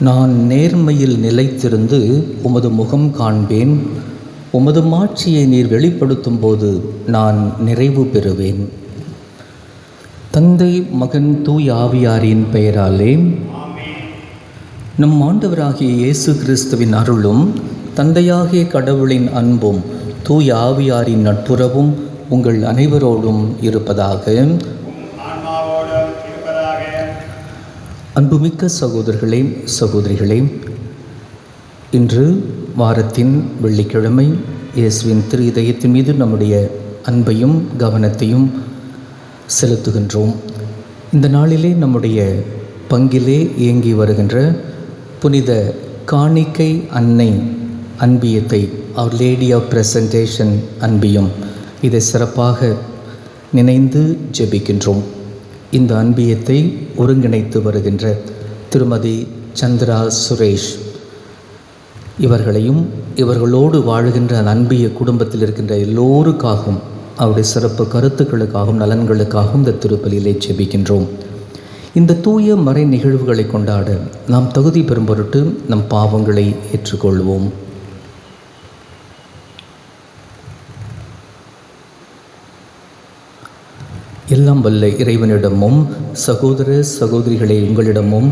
நான் நேர்மையில் நிலைத்திருந்து உமது முகம் காண்பேன். உமது மாட்சியை நீர் வெளிப்படுத்தும் போது நான் நிறைவு பெறுவேன். தந்தை, மகன், தூய் ஆவியாரின் பெயராலே. நம் ஆண்டவராகிய இயேசு கிறிஸ்துவின் அருளும் தந்தையாகிய கடவுளின் அன்பும் தூய் ஆவியாரின் நட்புறவும் உங்கள் அனைவரோடும் இருப்பதாக. அன்புமிக்க சகோதரர்களே, சகோதரிகளே, இன்று வாரத்தின் வெள்ளிக்கிழமை இயேசுவின் திரு இதயத்தின் மீது நம்முடைய அன்பையும் கவனத்தையும் செலுத்துகின்றோம். இந்த நாளிலே நம்முடைய பங்கிலே இயங்கி வருகின்ற புனித காணிக்கை அன்னை அன்பியத்தை, அவர் லேடி ஆஃப் பிரசன்டேஷன் அன்பியம், இதை சிறப்பாக நினைந்து ஜெபிக்கின்றோம். இந்த அன்பியத்தை ஒருங்கிணைத்து வருகின்ற திருமதி சந்திரா சுரேஷ் இவர்களையும் இவர்களோடு வாழ்கின்ற அன்பிய குடும்பத்தில் இருக்கின்ற எல்லோருக்காகவும் அவருடைய சிறப்பு கருத்துக்களுக்காகவும் நலன்களுக்காகவும் இந்த திருப்பலியிலே ஜெபிக்கின்றோம். இந்த தூய மறை நிகழ்வுகளை கொண்டாட நாம் தகுதி பெறும் பொருட்டு நம் பாவங்களை ஏற்றுக்கொள்வோம். எல்லாம் வல்ல இறைவனிடமும் சகோதர சகோதரிகளை உங்களிடமும்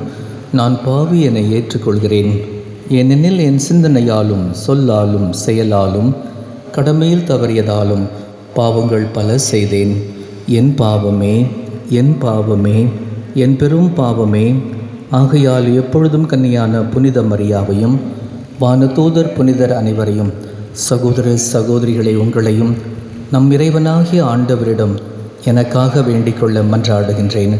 நான் பாவி என ஏற்றுக்கொள்கிறேன். ஏனெனில் என் சிந்தனையாலும் சொல்லாலும் செயலாலும் கடமையில் தவறியதாலும் பாவங்கள் பல செய்தேன். என் பாவமே, என் பாவமே, என் பெரும் பாவமே. ஆகையால் எப்பொழுதும் கன்னியான புனித மரியாவையும் வானதூதர் புனிதர் அனைவரையும் சகோதர சகோதரிகளை உங்களையும் நம் இறைவனாகிய ஆண்டவரிடம் எனக்காக வேண்டிக்கொள்ள மன்றாடுகின்றேன்.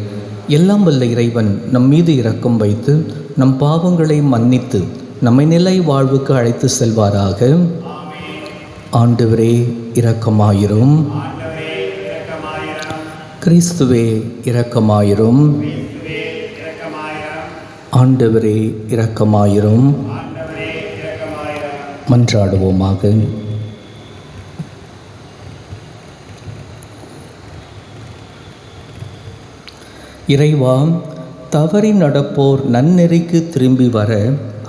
எல்லாம் வல்ல இறைவன் நம் மீது இரக்கம் வைத்து நம் பாவங்களை மன்னித்து நம்மை நிலை வாழ்வுக்கு அழைத்து செல்வாராக. ஆண்டவரே இரக்கமாயிரும். கிறிஸ்துவே இரக்கமாயிரும். ஆண்டவரே இரக்கமாயிரும். மன்றாடுவோமாக. இறைவா, தவறி நடப்போர் நன்னெறிக்கு திரும்பி வர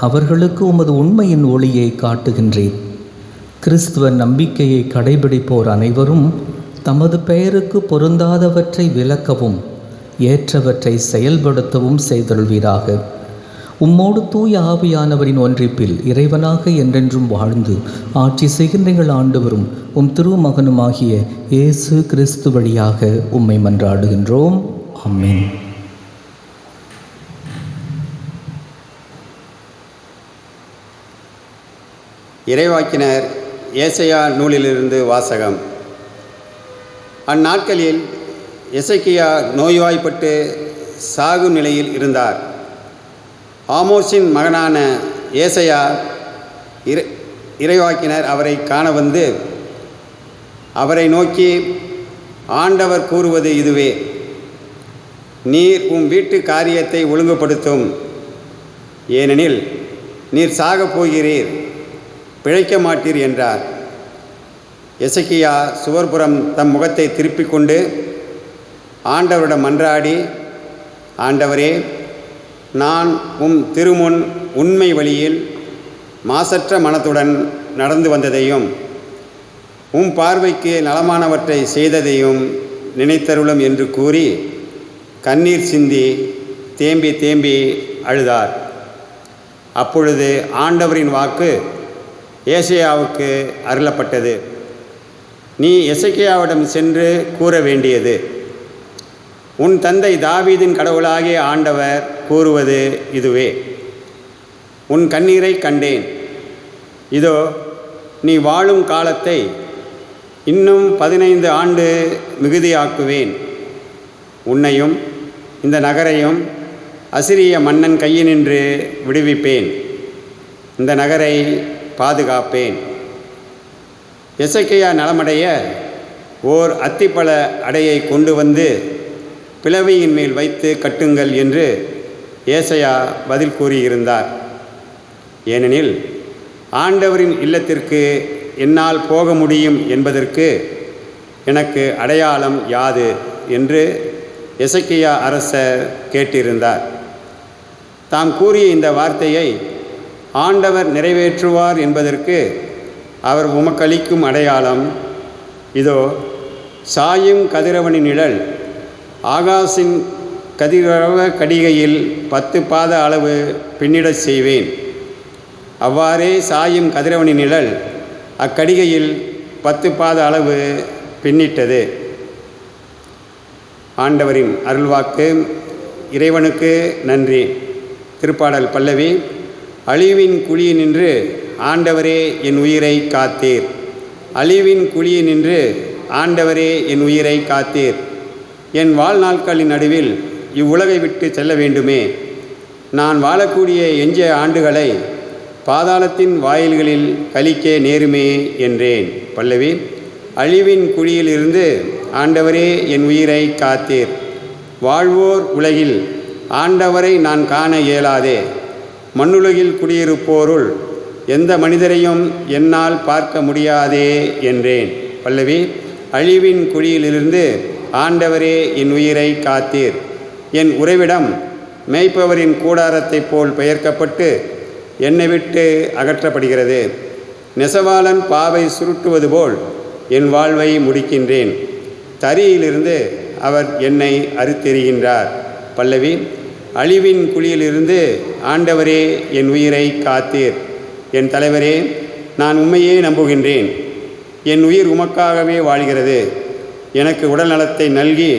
அவர்களுக்கு உமது உண்மையின் ஒளியை காட்டுகின்றேன். கிறிஸ்துவ நம்பிக்கையை கடைபிடிப்போர் அனைவரும் தமது பெயருக்கு பொருந்தாதவற்றை விலக்கவும் ஏற்றவற்றை செயல்படுத்தவும் செய்தருள்வீராக. உம்மோடு தூய ஆவியானவரின் ஒன்றிப்பில் இறைவனாக என்றென்றும் வாழ்ந்து ஆட்சி செய்கின்றீர்கள் ஆண்டவரும் உம் திருமகனுமாகிய இயேசு கிறிஸ்து வழியாக உம்மை மன்றாடுகின்றோம். ஆமென். இறைவாக்கினர் ஏசாயா நூலிலிருந்து வாசகம். அந்நாட்களில் எசேக்கியா நோய்வாய்ப்பட்டு சாகும் நிலையில் இருந்தார். ஆமோஸின் மகனான ஏசாயா இறைவாக்கினர் அவரை காண வந்து அவரை நோக்கி, ஆண்டவர் கூறுவது இதுவே, நீர் உம் வீட்டு காரியத்தை ஒழுங்குபடுத்தும். ஏனெனில் நீர் சாகப் போகிறீர், பிழைக்க மாட்டீர் என்றார். எசேக்கியா சுவர்புறம் தம் முகத்தை திருப்பிக் கொண்டு ஆண்டவரிடம் மன்றாடி, ஆண்டவரே, நான் உம் திருமுன் உண்மை வழியில் மாசற்ற மனத்துடன் நடந்து வந்ததையும் உம் பார்வைக்கு நலமானவற்றை செய்ததையும் நினைத்தருளும் என்று கூறி கண்ணீர் சிந்தி தேம்பி தேம்பி அழுதார். அப்பொழுது ஆண்டவரின் வாக்கு ஏசாயாவுக்கு அருளப்பட்டது. நீ எசேக்கியாவிடம் சென்று கூற வேண்டியது, உன் தந்தை தாவீதின் கடவுளாகிய ஆண்டவர் கூறுவது இதுவே, உன் கண்ணீரை கண்டேன். இதோ நீ வாழும் காலத்தை இன்னும் 15 ஆண்டு மிகுதியாக்குவேன். உன்னையும் இந்த நகரையும் அசிரிய மன்னன் கையினின்று விடுவிப்பேன். இந்த நகரை பாதுகாப்பேன். எசேக்கியா நலமடைய ஓர் அத்திப்பழ அடையை கொண்டு வந்து பிளவியின் மேல் வைத்து கட்டுங்கள் என்று ஏசாயா பதில் கூறியிருந்தார். ஏனெனில் ஆண்டவரின் இல்லத்திற்கு என்னால் போக முடியும் என்பதற்கு எனக்கு அடையாளம் யாது என்று எசேக்கியா அரசர் கேட்டிருந்தார். தாம் கூறிய இந்த வார்த்தையை ஆண்டவர் நிறைவேற்றுவார் என்பதற்கு அவர் உமக்களிக்கும் அடையாளம் இதோ, சாயும் கதிரவனின் நிழல் ஆகாசின் கதிரவ கடிகையில் 10 பாத அளவு பின்னிடச் செய்வேன். அவ்வாறே சாயும் கதிரவனின் நிழல் அக்கடிகையில் 10 பாத அளவு பின்னிட்டது. ஆண்டவரின் அருள்வாக்கு. இறைவனுக்கு நன்றி. திருப்பாடல் பல்லவி. அழிவின் குழியினின்று ஆண்டவரே என் உயிரை காத்தீர். அழிவின் குழியினின்று ஆண்டவரே என் உயிரை காத்தீர். என் வாழ்நாட்களின் நடுவில் இவ்வுலகை விட்டு செல்ல வேண்டுமே. நான் வாழக்கூடிய எஞ்சிய ஆண்டுகளை பாதாளத்தின் வாயில்களில் கழிக்க நேருமே என்றேன். பல்லவி. அழிவின் குழியிலிருந்து ஆண்டவரே என் உயிரை காத்தீர். வாழ்வோர் உலகில் ஆண்டவரை நான் காண இயலாதே. மண்ணுலகில் குடியிருப்போருள் எந்த மனிதரையும் என்னால் பார்க்க முடியாதே என்றேன். பல்லவி. அழிவின் குழியிலிருந்து ஆண்டவரே என் உயிரை காத்தீர். என் உறைவிடம் மேய்ப்பவரின் கூடாரத்தைப் போல் பெயர்க்கப்பட்டு என்னை விட்டு அகற்றப்படுகிறது. நெசவாளன் பாவை சுருட்டுவது போல் என் வாழ்வை முடிக்கின்றேன். தரியிலிருந்து அவர் என்னை அறுத்தெறிகின்றார். பல்லவி. அழிவின் குழியிலிருந்து ஆண்டவரே என் உயிரை காத்தீர். என் தலைவரே, நான் உம்மையே நம்புகின்றேன். என் உயிர் உமக்காகவே வாழ்கிறது. எனக்கு உடல் நலத்தை நல்கி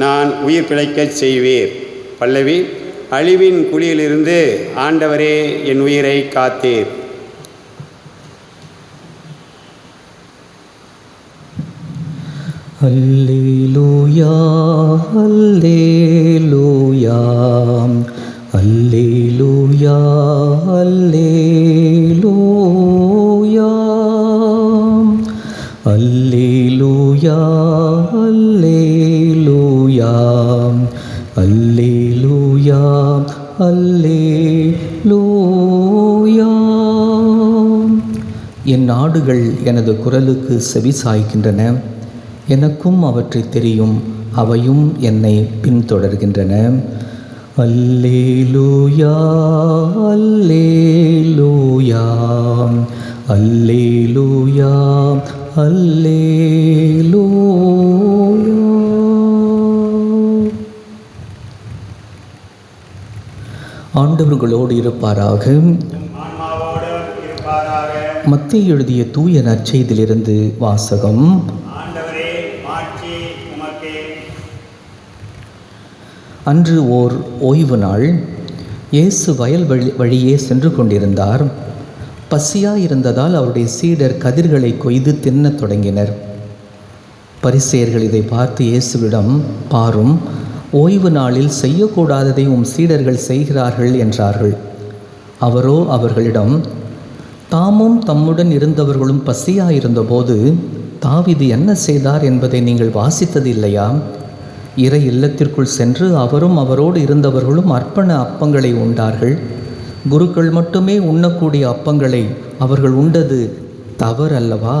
நான் உயிர் பிழைக்கச் செய்வீர். பல்லவி. அழிவின் குழியிலிருந்து ஆண்டவரே என் உயிரை காத்தீர். அல்லேலூயா, அல்லேலூயா, அல்லேலூயா, அல்லேலூயா, அல்லேலூயா, அல்லேலூயா, அல்லேலூயா, அல்லேலூயா. என் ஆடுகள் எனது குரலுக்கு செவி சாய்க்கின்றன. எனக்கும் அவற்றை தெரியும், அவையும் என்னை பின்தொடர்கின்றன. அல்லேலூயா, அல்லேலூயா, அல்லேலூயா, அல்லேலூயா. ஆண்டவர்களோடு இருப்பாராக. மத்தேயு எழுதிய தூய நற்செய்தியிலிருந்து வாசகம். அன்று ஓர் ஓய்வு நாள். இயேசு வயல் வழியே சென்று கொண்டிருந்தார். பசியாயிருந்ததால் அவருடைய சீடர் கதிர்களை கொய்து தின்னத் தொடங்கினர். பரிசேயர்கள் இதை பார்த்து இயேசுவிடம், பாரும், ஓய்வு நாளில் செய்யக்கூடாததை உம் சீடர்கள் செய்கிறார்கள் என்றார்கள். அவரோ அவர்களிடம், தாமும் தம்முடன் இருந்தவர்களும் பசியாயிருந்தபோது தாவீது என்ன செய்தார் என்பதை நீங்கள் வாசித்தது இல்லையா? இறை இல்லத்திற்குள் சென்று அவரும் அவரோடு இருந்தவர்களும் அர்ப்பண அப்பங்களை உண்டார்கள். குருக்கள் மட்டுமே உண்ணக்கூடிய அப்பங்களை அவர்கள் உண்டது தவறல்லவா?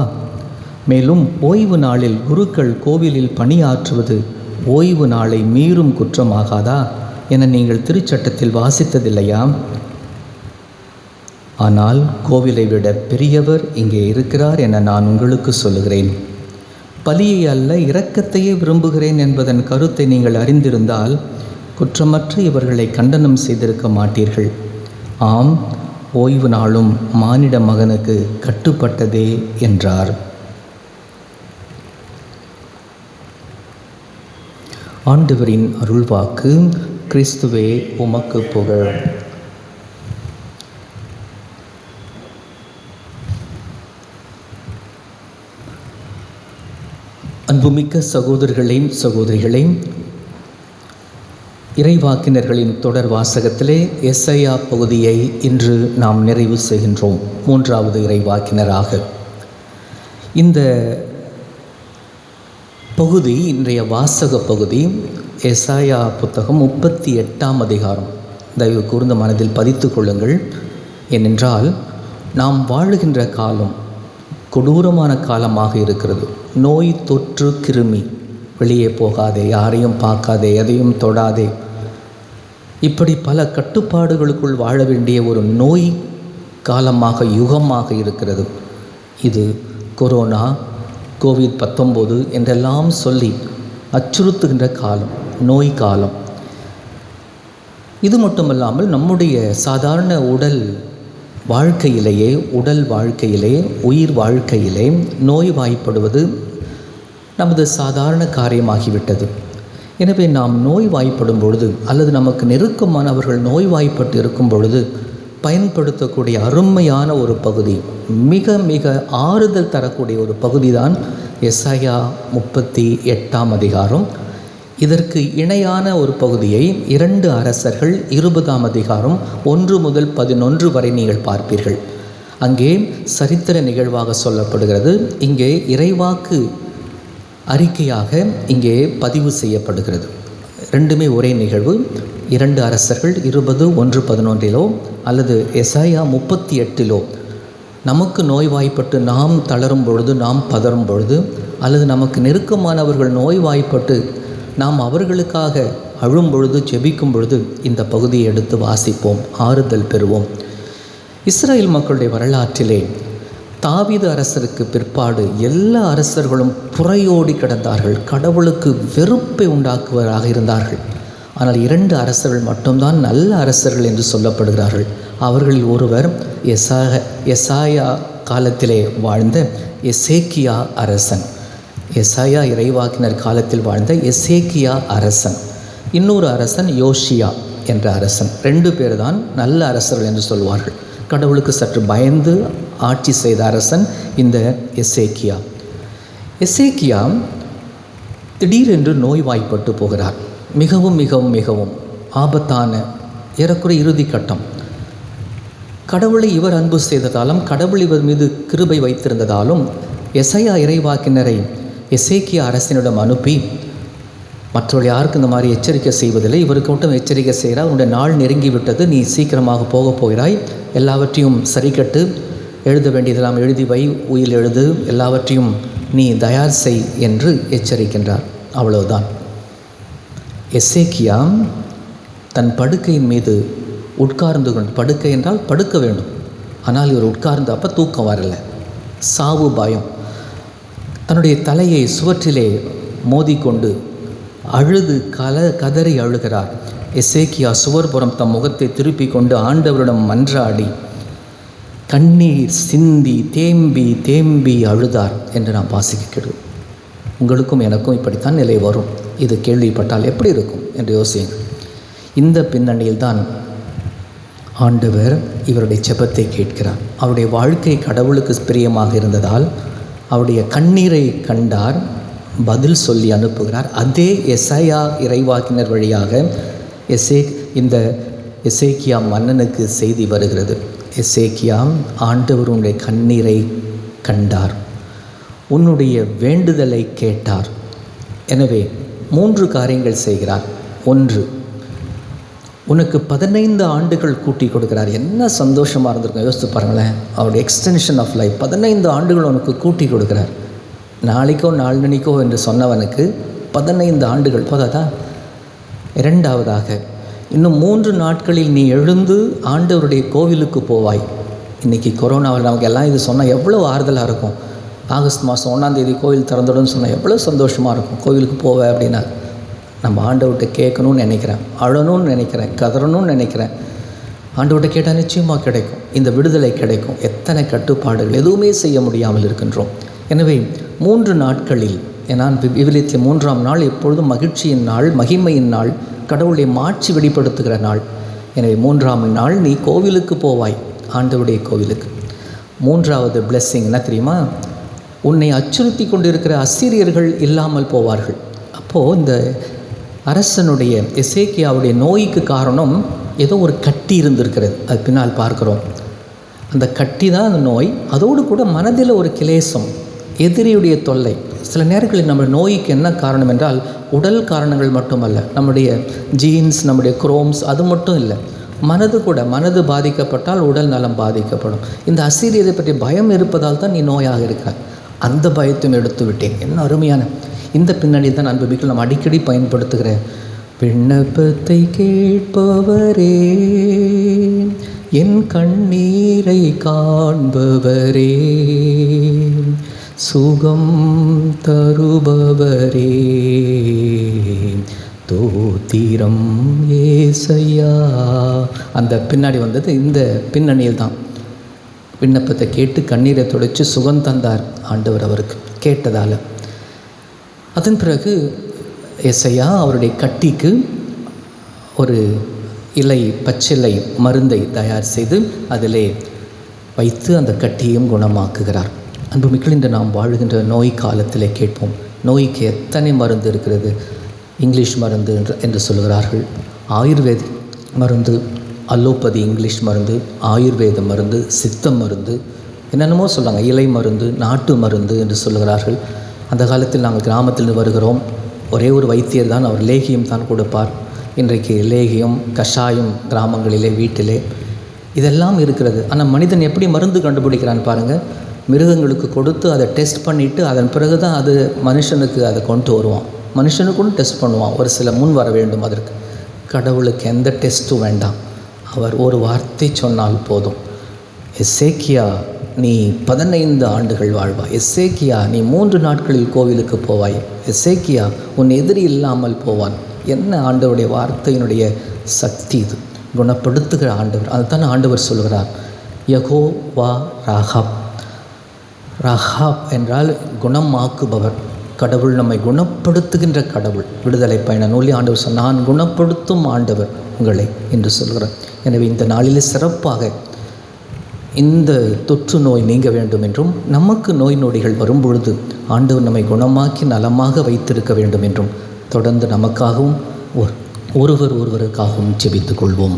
மேலும் ஓய்வு நாளில் குருக்கள் கோவிலில் பணியாற்றுவது ஓய்வு நாளை மீறும் குற்றமாகாதா என நீங்கள் திருச்சட்டத்தில் வாசித்ததில்லையா? ஆனால் கோவிலை விட பெரியவர் இங்கே இருக்கிறார் என நான் உங்களுக்கு சொல்லுகிறேன். பலியை அல்ல, இரக்கத்தையே விரும்புகிறேன் என்பதன் கருத்தை நீங்கள் அறிந்திருந்தால் குற்றமற்ற இவர்களை கண்டனம் செய்திருக்க மாட்டீர்கள். ஆம், ஓய்வு நாளும் மானிட மகனுக்கு கட்டுப்பட்டதே என்றார். ஆண்டவரின் அருள்வாக்கு. கிறிஸ்துவே உமக்கு புகழ். அன்புமிக்க சகோதரர்களே, சகோதரிகளே, இறைவாக்கினர்களின் தொடர் வாசகத்திலே எஸ்ஐயா பகுதியை இன்று நாம் நிறைவு செய்கின்றோம். 3வது இறைவாக்கினராக இந்த பகுதி, இன்றைய வாசக பகுதி எஸ்ஐயா புத்தகம் 38ஆம் அதிகாரம். தயவு கூர்ந்த மனதில் பதித்து கொள்ளுங்கள். ஏனென்றால் நாம் வாழுகின்ற காலம் கொடூரமான காலமாக இருக்கிறது. நோய் தொற்று கிருமி, வெளியே போகாதே, யாரையும் பார்க்காதே, எதையும் தொடாதே, இப்படி பல கட்டுப்பாடுகளுக்குள் வாழ வேண்டிய ஒரு நோய் காலமாக யுகமாக இருக்கிறது. இது கொரோனா, கோவிட்-19 என்றெல்லாம் சொல்லி அச்சுறுத்துகின்ற காலம், நோய் காலம். இது மட்டுமல்லாமல் நம்முடைய சாதாரண உடல் வாழ்க்கையிலே, உயிர் வாழ்க்கையிலே நோய்வாய்ப்படுவது நமது சாதாரண காரியமாகிவிட்டது. எனவே நாம் நோய்வாய்ப்படும் பொழுது அல்லது நமக்கு நெருக்கமானவர்கள் நோய்வாய்ப்பட்டு இருக்கும் பொழுது பயன்படுத்தக்கூடிய அருமையான ஒரு பகுதி, மிக மிக ஆறுதல் தரக்கூடிய ஒரு பகுதி தான் எசாயா 38ஆம் அதிகாரம். இதற்கு இணையான ஒரு பகுதியை 2 அரசர்கள் 20ஆம் அதிகாரம் 1 முதல் 11 வரை நீங்கள் பார்ப்பீர்கள். அங்கே சரித்திர நிகழ்வாக சொல்லப்படுகிறது. இங்கே இறைவாக்கு அறிக்கையாக இங்கே பதிவு செய்யப்படுகிறது. ரெண்டுமே ஒரே நிகழ்வு. 2 அரசர்கள் 20 1:11 அல்லது எசாயா 38 நமக்கு நோய்வாய்ப்பட்டு நாம் தளரும் பொழுது, நாம் பதறும் பொழுது, அல்லது நமக்கு நெருக்கமானவர்கள் நோய்வாய்ப்பட்டு நாம் அவர்களுக்காக அழும் பொழுது, ஜெபிக்கும் பொழுது இந்த பகுதியை எடுத்து வாசிப்போம், ஆறுதல் பெறுவோம். இஸ்ரேல் மக்களுடைய வரலாற்றிலே தாவீது அரசருக்கு பிற்பாடு எல்லா அரசர்களும் புறையோடி கிடந்தார்கள், கடவுளுக்கு வெறுப்பை உண்டாக்குவராக இருந்தார்கள். ஆனால் 2 அரசர்கள் மட்டும்தான் நல்ல அரசர்கள் என்று சொல்லப்படுகிறார்கள். அவர்களில் ஒருவர் எசாயா காலத்திலே வாழ்ந்த எசேக்கியா அரசன். எசாயா இறைவாக்கினர் காலத்தில் வாழ்ந்த எசேக்கியா அரசன். இன்னொரு அரசன் யோசியா என்ற அரசன். 2 பேர் தான் நல்ல அரசர்கள் என்று சொல்வார்கள். கடவுளுக்கு சற்று பயந்து ஆட்சி செய்த அரசன் இந்த எசேக்கியா. எசேக்கியா திடீரென்று நோய்வாய்ப்பட்டு போகிறார். மிகவும் மிகவும் மிகவும் ஆபத்தான, ஏறக்குறைய இறுதி கட்டம். கடவுளை இவர் அன்பு செய்ததாலும், கடவுள் இவர் மீது கிருபை வைத்திருந்ததாலும் எசாயா இறைவாக்கினரை எசேக்கியா அரசனிடம் அனுப்பி, மற்றவர்கள் யாருக்கு இந்த மாதிரி எச்சரிக்கை செய்வதில்லை, இவருக்கு மட்டும் எச்சரிக்கை செய்கிறார். உன்னுடைய நாள் நெருங்கி விட்டது, நீ சீக்கிரமாக போகப் போகிறாய், எல்லாவற்றையும் சரி கட்டு, எழுத வேண்டியதெல்லாம் எழுதி வை, உயில் எழுது, எல்லாவற்றையும் நீ தயார் செய் என்று எச்சரிக்கின்றார். அவ்வளவுதான். எசேக்கியா தன் படுக்கையின் மீது உட்கார்ந்து கொண்டு, படுக்கை என்றால் படுக்க வேண்டும், ஆனால் இவர் உட்கார்ந்து அப்போ தூக்கம் வரல, சாவு பயம். தன்னுடைய தலையை சுவற்றிலே மோதிக்கொண்டு அழுது கதறி அழுகிறார். எசேக்கியா சுவர்புறம் தம் முகத்தை திருப்பி கொண்டு ஆண்டவரிடம் மன்றாடி கண்ணீர் சிந்தி தேம்பி தேம்பி அழுதார் என்று நாம் வாசிக்கிறோம். உங்களுக்கும் எனக்கும் இப்படித்தான் நிலை வரும். இது கேள்விப்பட்டால் எப்படி இருக்கும் என்று யோசியுங்கள். இந்த பின்னணியில் தான் ஆண்டவர் இவருடைய ஜெபத்தை கேட்கிறார். அவருடைய வாழ்க்கை கடவுளுக்கு பிரியமாக இருந்ததால் அவருடைய கண்ணீரை கண்டார், பதில் சொல்லி அனுப்புகிறார். அதே எசாயா இறைவாக்கினர் வழியாக இந்த எசேக்கியா மன்னனுக்கு செய்தி வருகிறது. எசேக்கியா, ஆண்டவர் உன்னுடைய கண்ணீரை கண்டார், உன்னுடைய வேண்டுதலை கேட்டார். எனவே 3 காரியங்கள் செய்கிறார். 1, உனக்கு 15 ஆண்டுகள் கூட்டி கொடுக்கிறார். என்ன சந்தோஷமாக இருந்திருக்கும், யோசித்து பாருங்களேன். அவருடைய எக்ஸ்டென்ஷன் ஆஃப் லைஃப் 15 ஆண்டுகள் உனக்கு கூட்டி கொடுக்கிறார். நாளைக்கோ நாளன்னைக்கோ என்று சொன்னவனுக்கு 15 ஆண்டுகள் போதாதா? 2வதாக, இன்னும் 3 நாட்களில் நீ எழுந்து ஆண்டவருடைய கோவிலுக்கு போவாய். இன்றைக்கி கொரோனாவில் நமக்கு எல்லாம் இது சொன்னால் எவ்வளோ ஆறுதலாக இருக்கும். ஆகஸ்ட் மாதம் 1ஆம் தேதி கோவில் திறந்துடும்னு சொன்னால் எவ்வளோ சந்தோஷமாக இருக்கும். கோவிலுக்கு போவேன் அப்படின்னா நம்ம ஆண்டவர்கிட்ட கேட்கணும்னு நினைக்கிறேன், அழணும்னு நினைக்கிறேன், கதறணும்னு நினைக்கிறேன். ஆண்டவர்கிட்ட கேட்டால் நிச்சயமாக கிடைக்கும், இந்த விடுதலை கிடைக்கும். எத்தனை கட்டுப்பாடுகள், எதுவுமே செய்ய முடியாமல் இருக்கின்றோம். எனவே 3 நாட்களில், ஏன்னா விவிலியத்தில் 3ஆம் நாள் எப்பொழுதும் மகிழ்ச்சியின் நாள், மகிமையின் நாள், கடவுளுடைய மாட்சி வெளிப்படுத்துகிற நாள். எனவே 3ஆம் நாள் நீ கோவிலுக்கு போவாய், ஆண்டவருடைய கோவிலுக்கு. 3வது பிளெஸ்ஸிங் என்ன தெரியுமா? உன்னை அச்சுறுத்தி கொண்டிருக்கிற அசீரியர்கள் இல்லாமல் போவார்கள். அப்போது இந்த அரசனுடைய எசேக்கியாவுடைய நோய்க்கு காரணம் ஏதோ ஒரு கட்டி இருந்திருக்கிறது. அது பின்னால் பார்க்குறோம். அந்த கட்டி தான் அந்த நோய். அதோடு கூட மனதில் ஒரு கிளேசம், எதிரியுடைய தொல்லை. சில நேரங்களில் நம்ம நோய்க்கு என்ன காரணம் என்றால் உடல் காரணங்கள் மட்டுமல்ல, நம்முடைய ஜீன்ஸ், நம்முடைய குரோம்ஸ், அது மட்டும் இல்லை, மனது கூட. மனது பாதிக்கப்பட்டால் உடல் நலம் பாதிக்கப்படும். இந்த அசீரியதை பற்றி பயம் இருப்பதால் தான் நீ நோயாக இருக்கிறாய். அந்த பயத்தையும் எடுத்து விட்டேன். என்ன அருமையான இந்த பின்னணியில் தான் அன்புமிக்க நம்ம அடிக்கடி பயன்படுத்துகிற விண்ணப்பத்தை கேட்பவரே, என் கண்ணீரை காண்பவரே, சுகம் தருபவரே, தோத்திரம் ஏசையா. அந்த பின்னாடி வந்தது இந்த பின்னணியில் தான். விண்ணப்பத்தை கேட்டு கண்ணீரை துடைச்சி சுகம் தந்தார் ஆண்டவர் அவருக்கு கேட்டதால். அதன் பிறகு ஏசையா அவருடைய கட்டிக்கு ஒரு இலை, பச்சிலை மருந்தை தயார் செய்து அதிலே வைத்து அந்த கட்டியையும் குணமாக்குகிறார். அன்புமிக்க இன்று நாம் வாழ்கின்ற நோய் காலத்திலே கேட்போம், நோய்க்கு எத்தனை மருந்து இருக்கிறது. இங்கிலீஷ் மருந்து என்று சொல்கிறார்கள், ஆயுர்வேத மருந்து, அலோபதி இங்கிலீஷ் மருந்து, ஆயுர்வேத மருந்து, சித்த மருந்து, என்னென்னமோ சொல்லுவாங்க, இலை மருந்து, நாட்டு மருந்து என்று சொல்லுகிறார்கள். அந்த காலத்தில் நாங்கள் கிராமத்தில் வருகிறோம், ஒரே ஒரு வைத்தியர் தான், அவர் லேகியம் தான் கொடுப்பார். இன்றைக்கு லேகியம், கஷாயம் கிராமங்களிலே வீட்டிலே இதெல்லாம் இருக்கிறது. ஆனால் மனிதன் எப்படி மருந்து கண்டுபிடிக்கிறான்னு பாருங்கள். மிருகங்களுக்கு கொடுத்து அதை டெஸ்ட் பண்ணிவிட்டு அதன் பிறகு தான் அது மனுஷனுக்கு அதை கொண்டு வருவான். மனுஷனுக்கும் டெஸ்ட் பண்ணுவான், ஒரு சில முன் வர வேண்டும் அதற்கு. கடவுளுக்கு எந்த டெஸ்ட்டும் வேண்டாம், அவர் ஒரு வார்த்தை சொன்னால் போதும். எசேக்கியா நீ 15 ஆண்டுகள் வாழ்வாய், எசேக்கியா நீ 3 நாட்களில் கோவிலுக்கு போவாய், எசேக்கியா உன் எதிரி இல்லாமல் போவான். என்ன ஆண்டவருடைய வார்த்தையினுடைய சக்தி இது! குணப்படுத்துகிற ஆண்டவர். அதுதான் ஆண்டவர் சொல்கிறார், யெகோவா ராகாப். ராகாப் என்றால் குணமாக்குபவர். கடவுள் நம்மை குணப்படுத்துகின்ற கடவுள். விடுதலை பயண நூலில் ஆண்டவர் சொன்ன, நான் குணப்படுத்தும் ஆண்டவர் உங்களை என்று சொல்கிறார். எனவே இந்த நாளிலே சிறப்பாக இந்த தொற்று நோய் நீங்க வேண்டும் என்றும், நமக்கு நோய் நொடிகள் வரும்பொழுது ஆண்டவர் நம்மை குணமாக்கி நலமாக வைத்திருக்க வேண்டும் என்றும் தொடர்ந்து நமக்காகவும் ஒருவருக்காகவும் ஜெபித்துக் கொள்வோம்.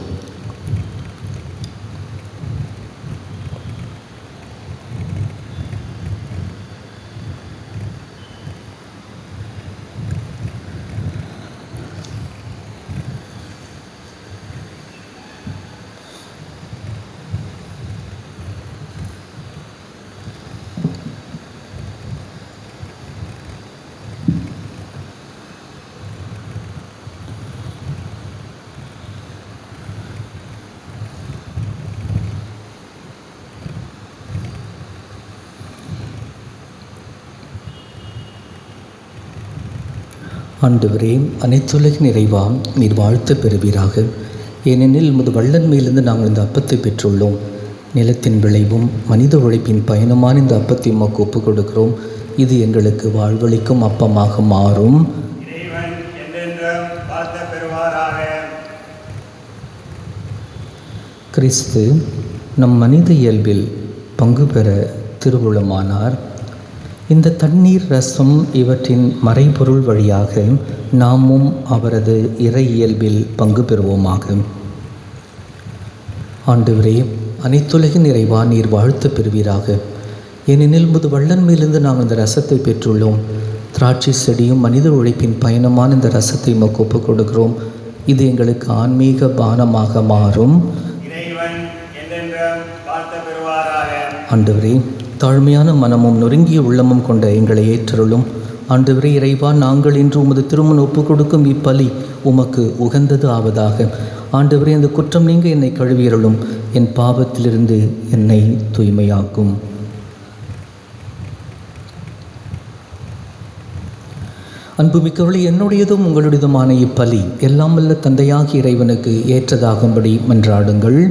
ஆண்டவரே, அனைத்துலகின் இறைவா, நீர் வாழ்த்து பெறுவீராக. ஏனெனில் உமது வள்ளல் மேலிருந்து நாங்கள் இந்த அப்பத்தை பெற்றுள்ளோம். நிலத்தின் விளைவும் மனித உழைப்பின் பயனுமான இந்த அப்பத்தை உமக்கு ஒப்புக் கொடுக்கிறோம். இது எங்களுக்கு வாழ்வளிக்கும் அப்பமாக மாறும். கிறிஸ்து நம் மனித இயல்பில் பங்கு பெற திருவுளமானார். இந்த தண்ணீர், ரசம் இவற்றின் மறைபொருள் வழியாக நாமும் அவரது இறை இயல்பில் பங்கு பெறுவோமாக. ஆண்டவரே, அனைத்துலகின் இறைவா, நீர் வாழ்த்து பெறுவீராக. ஏனெனில் உமது வள்ளல் மேலிருந்து நாங்கள் இந்த ரசத்தை பெற்றுள்ளோம். திராட்சை செடியும் மனித உழைப்பின் பயணமான இந்த ரசத்தை உமக்கு ஒப்புக் கொடுக்கிறோம். இது எங்களுக்கு ஆன்மீக பானமாக மாறும். ஆண்டவரே, தாழ்மையான மனமும் நொறுங்கிய உள்ளமும் கொண்ட எங்களை ஏற்றருளும். ஆண்டவரே இறைவா, நாங்கள் இன்று உமது திருமணம் ஒப்புக் கொடுக்கும் இப்பலி உமக்கு உகந்தது ஆவதாக. ஆண்டவரே, அந்த குற்றம் நீங்க என்னை கழுவியருளும், என் பாவத்திலிருந்து என்னை தூய்மையாக்கும். அன்புமிக்கவர்களே, என்னுடையதும் உங்களுடையதுமான இப்பலி எல்லாம் வல்ல தந்தையாகிய இறைவனுக்கு ஏற்றதாகும்படி மன்றாடுங்கள்.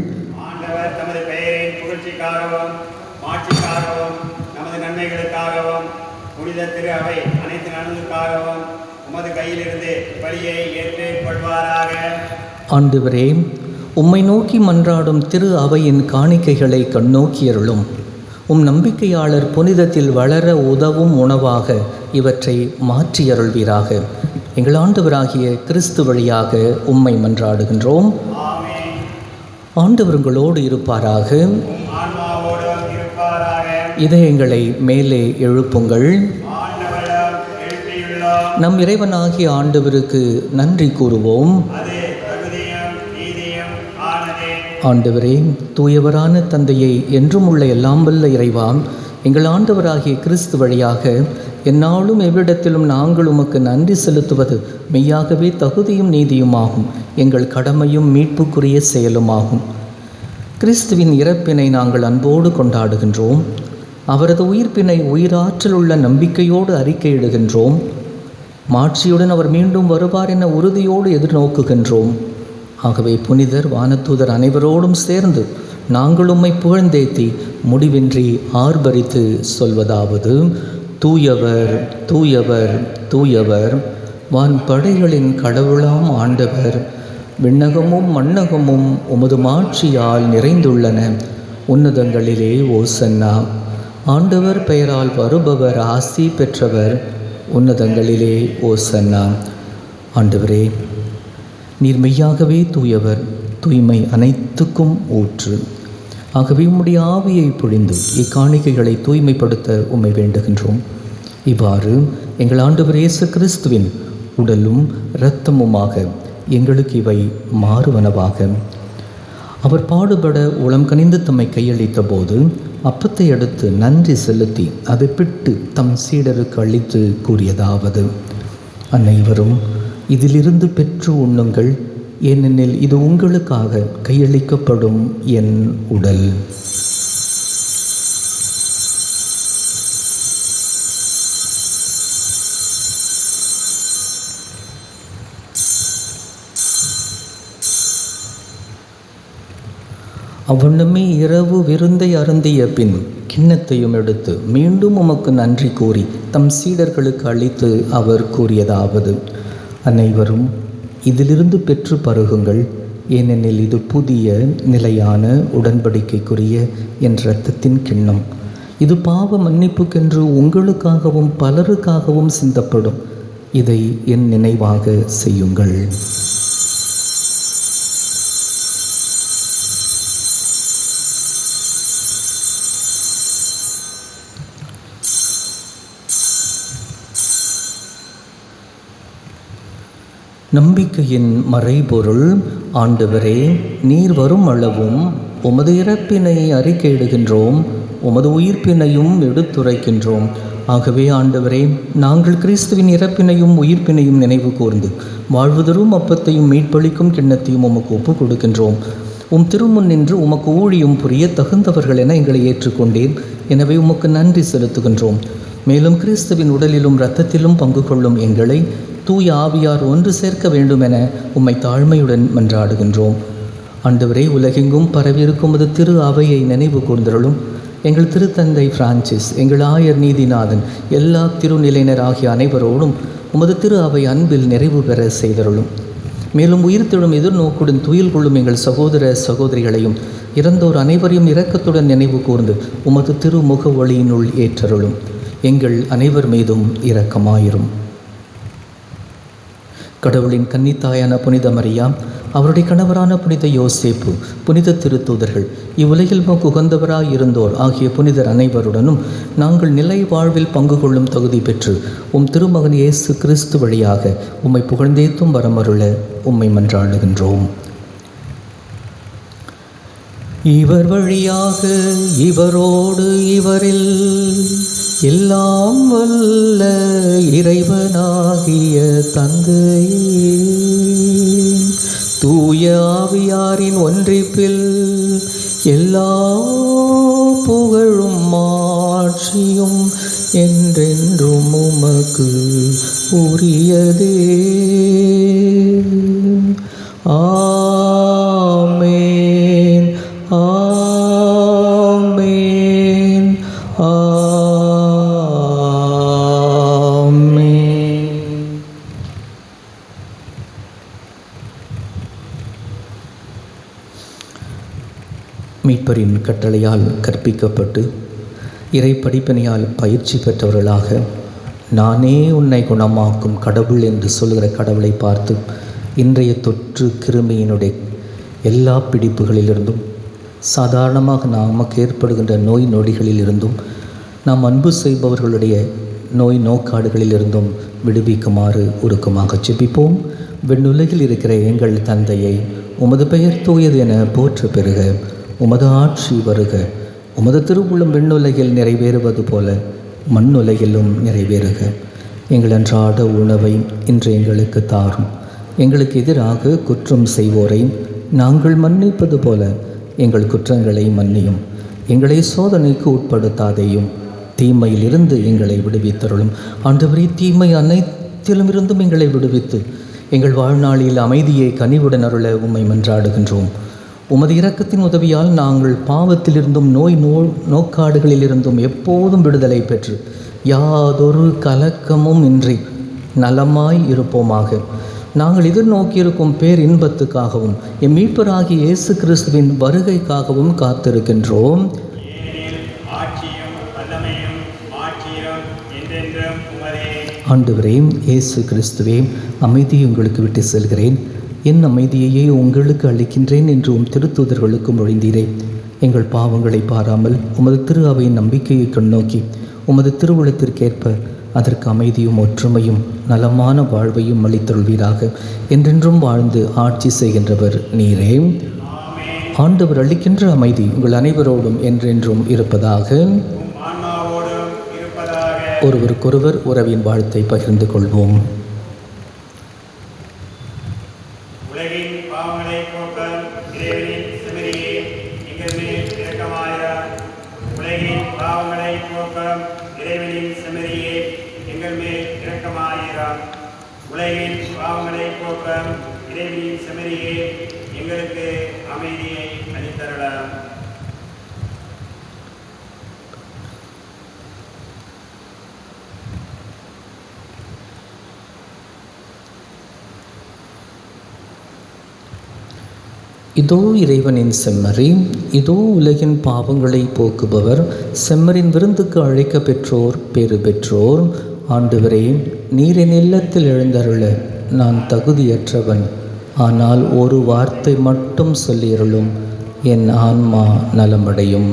ஆண்டவரே, உம்மை நோக்கி மன்றாடும் திரு அவையின் காணிக்கைகளை கண்ணோக்கியருளும். உம் நம்பிக்கையாளர் புனிதத்தில் வளர உதவும் உணவாக இவற்றை மாற்றியருள்வீராக. எங்கள் ஆண்டவராகிய கிறிஸ்து வழியாக உம்மை மன்றாடுகின்றோம். ஆண்டவர் உங்களோடு இருப்பாராக. இதயங்களை மேலே எழுப்புங்கள். நம் இறைவனாகிய ஆண்டவருக்கு நன்றி கூறுவோம். ஆண்டவரே, தூயவரான தந்தையை, என்றும் உள்ள எல்லாம் வல்ல இறைவா, எங்கள் ஆண்டவராகிய கிறிஸ்து வழியாக எந்நாளும் எவ்விடத்திலும் நாங்கள் உமக்கு நன்றி செலுத்துவது மெய்யாகவே தகுதியும் நீதியுமாகும், எங்கள் கடமையும் மீட்புக்குரிய செயலுமாகும். கிறிஸ்துவின் இறப்பினை நாங்கள் அன்போடு கொண்டாடுகின்றோம். அவரது உயிர்ப்பினை உயிராற்றல் உள்ள நம்பிக்கையோடு அறிக்கையிடுகின்றோம். மாட்சியுடன் அவர் மீண்டும் வருவார் என உறுதியோடு எதிர்நோக்குகின்றோம். ஆகவே புனிதர் வானதூதர் அனைவரோடும் சேர்ந்து நாங்கள் உம்மை புகழ்ந்தேத்தி முடிவின்றி ஆர்ப்பரித்து சொல்வதாவது: தூயவர் தூயவர் தூயவர், வான்படைகளின் கடவுளாம் ஆண்டவர், விண்ணகமும் மண்ணகமும் உமது மாட்சியால் நிறைந்துள்ளன. உன்னதங்களிலே ஓசன்னா. ஆண்டவர் பெயரால் வருபவர் ஆசி பெற்றவர். உன்னதங்களிலே ஓசன்னா. ஆண்டவரே, நீர் மெய்யாகவே தூயவர், தூய்மை அனைத்துக்கும் ஊற்று. ஆகவே உம்முடைய ஆவியை பொழிந்து இக்காணிக்கைகளை தூய்மைப்படுத்த உம்மை வேண்டுகின்றோம். இவ்வாறு எங்கள் ஆண்டவர் இயேசு கிறிஸ்துவின் உடலும் இரத்தமுமாக எங்களுக்கு இவை மாறுவனவாக. அவர் பாடுபட உளம் கனிந்து தம்மை கையளித்த போது அப்பத்தை எடுத்து நன்றி செலுத்தி அதை பிட்டு தம் சீடருக்கு அளித்து கூறியதாவது: அனைவரும் இதிலிருந்து பெற்று உண்ணுங்கள், ஏனெனில் இது உங்களுக்காக கையளிக்கப்படும் என் உடல். அவ்வண்ணமே இரவு விருந்தை அருந்திய பின் கிண்ணத்தையும் எடுத்து மீண்டும் உமக்கு நன்றி கூறி தம் சீடர்களுக்கு அளித்து அவர் கூறியதாவது: அனைவரும் இதிலிருந்து பெற்று பருகுங்கள், ஏனெனில் இது புதிய நிலையான உடன்படிக்கைக்குரிய என் இரத்தத்தின் கிண்ணம். இது பாவ மன்னிப்புக்கென்று உங்களுக்காகவும் பலருக்காகவும் சிந்தப்படும். இதை என் நினைவாக செய்யுங்கள். நம்பிக்கையின் மறைபொருள். ஆண்டவரே, நீர் வரும் அளவும் உமது இறப்பினை அறிக்கையிடுகின்றோம், உமது உயிர்ப்பினையும் எடுத்துரைக்கின்றோம். ஆகவே ஆண்டவரே, நாங்கள் கிறிஸ்துவின் இறப்பினையும் உயிர்ப்பினையும் நினைவு கூர்ந்து வாழ்வுதரும் அப்பத்தையும் மீட்பளிக்கும் கிண்ணத்தையும் உமக்கு ஒப்புக் கொடுக்கின்றோம். உம் திருமுன் நின்று உமக்கு ஊழியம் புரிய தகுந்தவர்கள் என எங்களை ஏற்றுக்கொண்டேன். எனவே உமக்கு நன்றி செலுத்துகின்றோம். மேலும் கிறிஸ்துவின் உடலிலும் இரத்தத்திலும் பங்கு கொள்ளும் எங்களை தூய ஆவியார் ஒன்று சேர்க்க வேண்டுமென உம்மை தாழ்மையுடன் மன்றாடுகின்றோம். ஆண்டவரே, உலகெங்கும் பரவியிருக்கும் உமது திரு அவையை நினைவு கூர்ந்தருளும். எங்கள் திருத்தந்தை பிரான்சிஸ், எங்கள் ஆயர் நீதிநாதன், எல்லா திருநிலையினர் ஆகிய அனைவரோடும் உமது திரு அவை அன்பில் நிறைவு பெற செய்தருளும். மேலும் உயிர்த்தெழும் எதிர்நோக்குடன் துயில் கொள்ளும் எங்கள் சகோதர சகோதரிகளையும் இறந்தோர் அனைவரையும் இரக்கத்துடன் நினைவு கூர்ந்து உமது திருமுக ஒளியினுள் ஏற்றருளும். எங்கள் அனைவர் மீதும் இரக்கமாயிரும். கடவுளின் கன்னித்தாயான புனித மரியா, அவருடைய கணவரான புனித யோசேப்பு, புனித திருத்தூதர்கள், இவ்வுலகில் உகந்தவராய் இருந்தோர் ஆகிய புனிதர் அனைவருடனும் நாங்கள் நிலை வாழ்வில் பங்கு கொள்ளும் தகுதி பெற்று உம் திருமகன் இயேசு கிறிஸ்து வழியாக உம்மை புகழ்ந்தேத்தும் வரமருள உம்மை மன்றாடுகின்றோம். இவர் வழியாக இவரோடு இவரில் எல்லாம் வல்ல இறைவனாகிய தந்தையே, தூய ஆவியாரின் ஒன்றிப்பில் எல்லா புகழும் மாட்சியும் என்றென்றும் உமக்கு உரியதே. ஆமென், ஆமென், ஆமென். மீட்பரின் கட்டளையால் கற்பிக்கப்பட்டு இறை படிப்பினையால் பயிற்சி பெற்றவர்களாக நானே உன்னை குணமாக்கும் கடவுள் என்று சொல்கிற கடவுளை பார்த்து இன்றைய தொற்று கிருமியினுடைய எல்லா பிடிப்புகளிலிருந்தும் சாதாரணமாக நமக்கு ஏற்படுகின்ற நோய் நொடிகளிலிருந்தும் நாம் அன்பு செய்பவர்களுடைய நோய் நோக்காடுகளிலிருந்தும் விடுவிக்குமாறு உருக்கமாக ஜெபிப்போம். விண்ணுலகில் இருக்கிற எங்கள் தந்தையை, உமது பெயர் தூயது என போற்ற பெறுக. உமது ஆட்சி வருக. உமது திருவுள்ளம் விண்ணுலகில் நிறைவேறுவது போல மண்ணுலகிலும் நிறைவேறுக. எங்கள் அன்றாட உணவை இன்று எங்களுக்கு தாரும். எங்களுக்கு எதிராக குற்றம் செய்வோரை நாங்கள் மன்னிப்பது போல எங்கள் குற்றங்களை மன்னியும். எங்களை சோதனைக்கு உட்படுத்தாதேயும், தீமையிலிருந்து எங்களை விடுவித்தருளும். ஆண்டவரே, தீமை அனைத்திலும் இருந்தும் எங்களை விடுவித்து எங்கள் வாழ்நாளில் அமைதியை கனிவுடன் அருள உம்மை மன்றாடுகின்றோம். உமது இரக்கத்தின் உதவியால் நாங்கள் பாவத்திலிருந்தும் நோக்காடுகளிலிருந்தும் எப்போதும் விடுதலை பெற்று யாதொரு கலக்கமும் இன்றி நலமாய் இருப்போமாக. நாங்கள் எதிர்நோக்கியிருக்கும் பேரின்பத்துக்காகவும் எம் மீட்பராகிய இயேசு கிறிஸ்துவின் வருகைக்காகவும் காத்திருக்கின்றோம். ஆண்டவரே, இயேசு கிறிஸ்துவே, அமைதியை உங்களுக்கு விட்டு செல்கிறேன், என் அமைதியையே உங்களுக்கு அளிக்கின்றேன் என்று உம் திருத்தூதர்களுக்கு மொழிந்தீரே. எங்கள் பாவங்களை பாராமல் உமது திரு அவையின் நம்பிக்கையை கண்ணோக்கி உமது திருவுளத்திற்கேற்ப அதற்கு அமைதியும் ஒற்றுமையும் நலமான வாழ்வையும் அளித்தருள்வீராக. என்றென்றும் வாழ்ந்து ஆட்சி செய்கின்றவர் நீரே. ஆண்டவர் அளிக்கின்ற அமைதி உங்கள் அனைவரோடும் என்றென்றும் இருப்பதாக. ஒருவருக்கொருவர் உறவின் வாழ்த்தை பகிர்ந்து கொள்வோம். உலகின் பாவங்களை போக்க இறைவனின் செம்மறியே எங்கள் மேல் இரக்கமாயிரம். உலகின் பாவங்களை போக்க இறைவனின் செம்மறியே எங்கள் மேல் இரக்கமாயிரம். உலகின் பாவங்களை போக்க இறைவனின் செம்மறியே எங்களுக்கு அமைதியை அளித்தருள. இதோ இறைவனின் செம்மறி, இதோ உலகின் பாவங்களை போக்குபவர். செம்மறின் விருந்துக்கு அழைக்க பெற்றோர் பேறு பெற்றோர். ஆண்டவரே, நீர் என் இல்லத்தில் எழுந்தருள நான் தகுதியற்றவன். ஆனால் ஒரு வார்த்தை மட்டும் சொல்லியருளும், என் ஆன்மா நலமடையும்.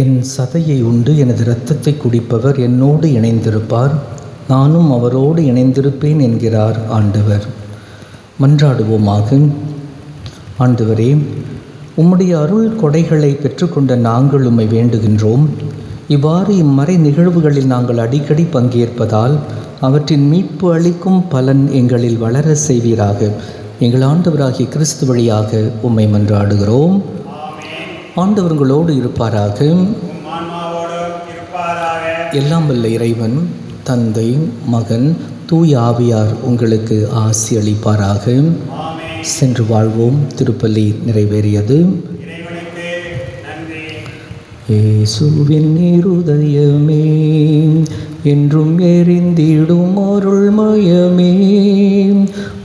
என் சதையை உண்டு எனது இரத்தத்தை குடிப்பவர் என்னோடு இணைந்திருப்பார், நானும் அவரோடு இணைந்திருப்பேன் என்கிறார் ஆண்டவர். மன்றாடுவோமாக. ஆண்டவரே, உம்முடைய அருள் கொடைகளை பெற்றுக்கொண்ட நாங்கள் உம்மை வேண்டுகின்றோம். இவ்வாறு இம்மறை நிகழ்வுகளில் நாங்கள் அடிக்கடி பங்கேற்பதால் அவற்றின் மீட்பு அளிக்கும் பலன் எங்களில் வளர செய்வீராக. எங்கள் ஆண்டவராகிய கிறிஸ்து வழியாக உம்மை மன்றாடுகிறோம். ஆண்டவர் உங்களோடு இருப்பாராக. எல்லாம் வல்ல இறைவன் தந்தை, மகன், தூய ஆவியார் உங்களுக்கு ஆசி அளிப்பாராக. சென்று வாழ்வோம். திருப்பலி நிறைவேறியது. இயேசுவின் இருதயமே என்றும் எரிந்திடும் அருள்மயமே,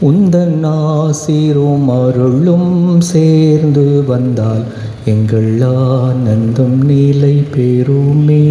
உந்தன் ஆசீரும் அருளும் சேர்ந்து வந்தால் எங்கள் ஆனந்தம் நிலை பெறுமே.